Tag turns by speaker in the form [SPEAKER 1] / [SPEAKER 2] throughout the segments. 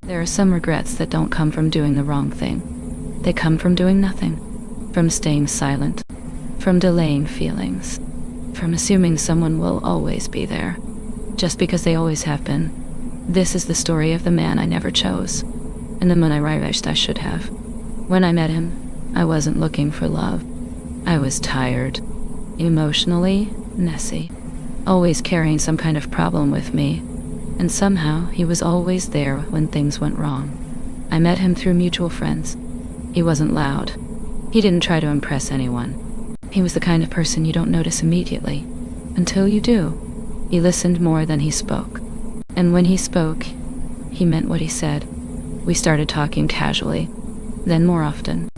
[SPEAKER 1] There are some regrets that don't come from doing the wrong thing. They come from doing nothing, from staying silent, from delaying feelings, from assuming someone will always be there, just because they always have been. This is the story of the man I never chose, and the man I wished I should have. When I met him, I wasn't looking for love. I was tired, emotionally messy, always carrying some kind of problem with me, and somehow he was always there when things went wrong. I met him through mutual friends. He wasn't loud. He didn't try to impress anyone. He was the kind of person you don't notice immediately, until you do. He listened more than he spoke, and when he spoke, he meant what he said. We started talking casually, then more often,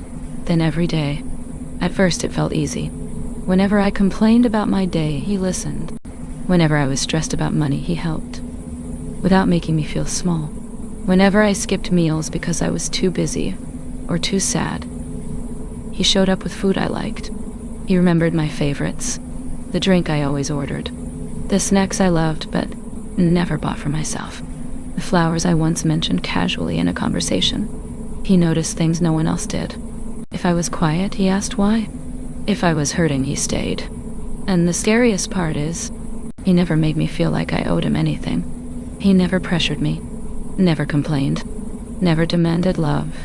[SPEAKER 1] then every day. At first it felt easy. Whenever I complained about my day, he listened. Whenever I was stressed about money, he helped, without making me feel small. Whenever I skipped meals because I was too busy or too sad, he showed up with food I liked. He remembered my favorites, the drink I always ordered, the snacks I loved but never bought for myself, the flowers I once mentioned casually in a conversation. He noticed things no one else did. If I was quiet, he asked why. If I was hurting, he stayed. And the scariest part is, he never made me feel like I owed him anything. He never pressured me, never complained, never demanded love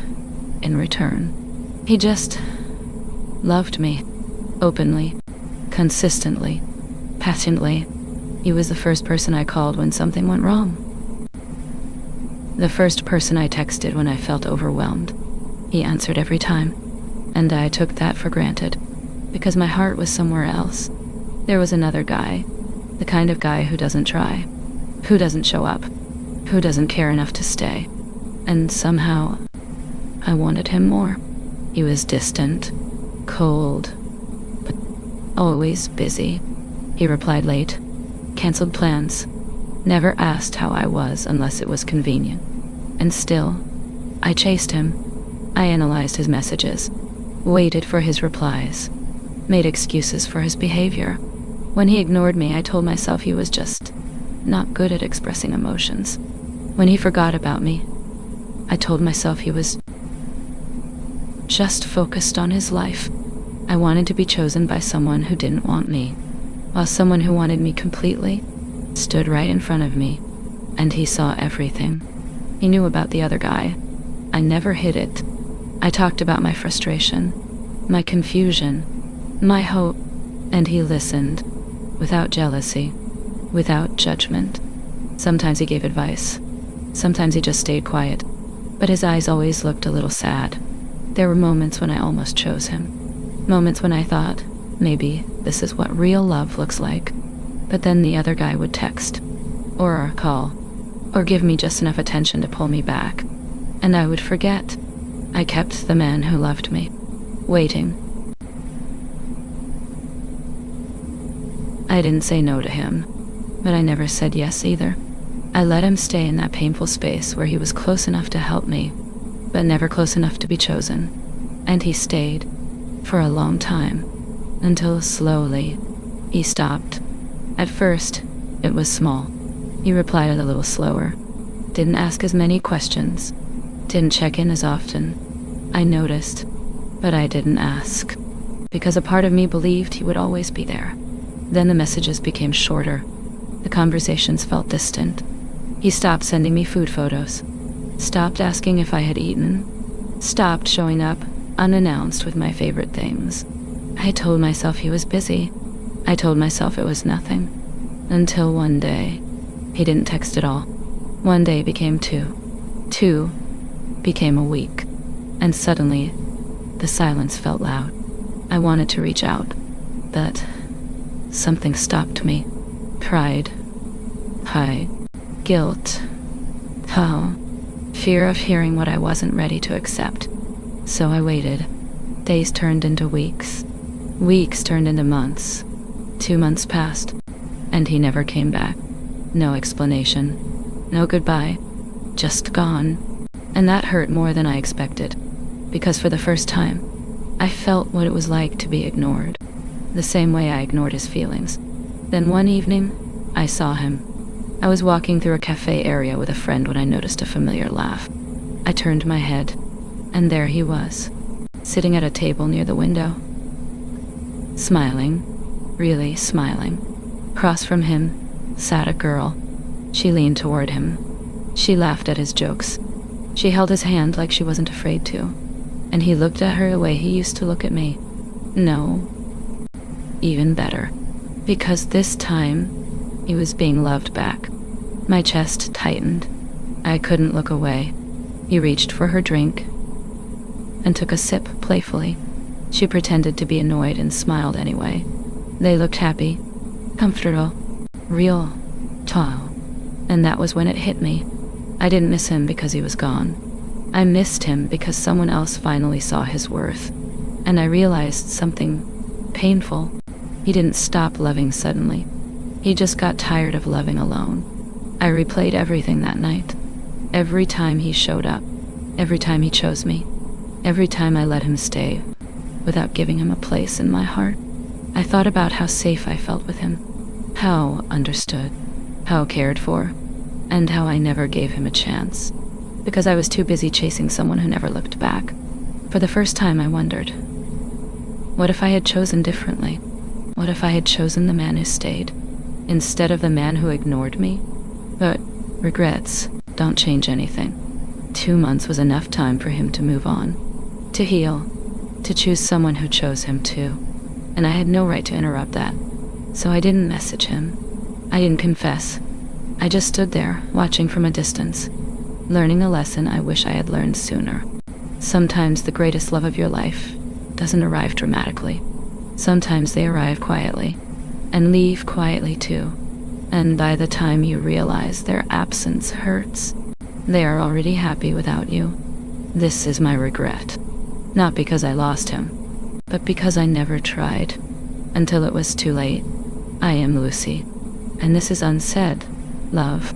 [SPEAKER 1] in return. He just loved me, openly, consistently, passionately. He was the first person I called when something went wrong. The first person I texted when I felt overwhelmed. He answered every time, and I took that for granted, because my heart was somewhere else. There was another guy, the kind of guy who doesn't try, who doesn't show up, who doesn't care enough to stay. And somehow, I wanted him more. He was distant, cold, but always busy. He replied late, canceled plans, never asked how I was unless it was convenient. And still, I chased him. I analyzed his messages, waited for his replies, made excuses for his behavior. When he ignored me, I told myself he was just not good at expressing emotions. When he forgot about me, I told myself he was just focused on his life. I wanted to be chosen by someone who didn't want me, while someone who wanted me completely stood right in front of me, and he saw everything. He knew about the other guy. I never hid it. I talked about my frustration, my confusion, my hope, and he listened, without jealousy, without judgment. Sometimes he gave advice. Sometimes he just stayed quiet, but his eyes always looked a little sad. There were moments when I almost chose him. Moments when I thought, maybe this is what real love looks like. But then the other guy would text, or call, or give me just enough attention to pull me back. And I would forget. I kept the man who loved me, waiting. I didn't say no to him, but I never said yes either. I let him stay in that painful space where he was close enough to help me, but never close enough to be chosen. And he stayed, for a long time, until slowly, he stopped. At first, it was small. He replied a little slower, didn't ask as many questions, didn't check in as often. I noticed, but I didn't ask, because a part of me believed he would always be there. Then the messages became shorter. The conversations felt distant. He stopped sending me food photos, stopped asking if I had eaten, stopped showing up unannounced with my favorite things. I told myself he was busy. I told myself it was nothing. Until one day, he didn't text at all. One day became two. Two became a week. And suddenly, the silence felt loud. I wanted to reach out, but something stopped me. Pride. Guilt. Fear of hearing what I wasn't ready to accept. So I waited. Days turned into weeks. Weeks turned into months. 2 months passed, and he never came back. No explanation. No goodbye. Just gone. And that hurt more than I expected, because for the first time, I felt what it was like to be ignored, the same way I ignored his feelings. Then one evening, I saw him. I was walking through a cafe area with a friend when I noticed a familiar laugh. I turned my head, and there he was, sitting at a table near the window. Smiling, really smiling. Across from him sat a girl. She leaned toward him. She laughed at his jokes. She held his hand like she wasn't afraid to, and he looked at her the way he used to look at me. No, even better, because this time he was being loved back. My chest tightened. I couldn't look away. He reached for her drink and took a sip playfully. She pretended to be annoyed and smiled anyway. They looked happy, comfortable, real, tall. And that was when it hit me. I didn't miss him because he was gone. I missed him because someone else finally saw his worth. And I realized something painful. He didn't stop loving suddenly. He just got tired of loving alone. I replayed everything that night. Every time he showed up. Every time he chose me. Every time I let him stay, without giving him a place in my heart. I thought about how safe I felt with him. How understood. How cared for. And how I never gave him a chance. Because I was too busy chasing someone who never looked back. For the first time I wondered, what if I had chosen differently? What if I had chosen the man who stayed, instead of the man who ignored me? But regrets don't change anything. 2 months was enough time for him to move on, to heal, to choose someone who chose him too. And I had no right to interrupt that. So I didn't message him. I didn't confess. I just stood there, watching from a distance, learning a lesson I wish I had learned sooner. Sometimes the greatest love of your life doesn't arrive dramatically. Sometimes they arrive quietly, and leave quietly too. And by the time you realize their absence hurts, they are already happy without you. This is my regret. Not because I lost him, but because I never tried, until it was too late. I am Lucy, and this is Unsaid Love.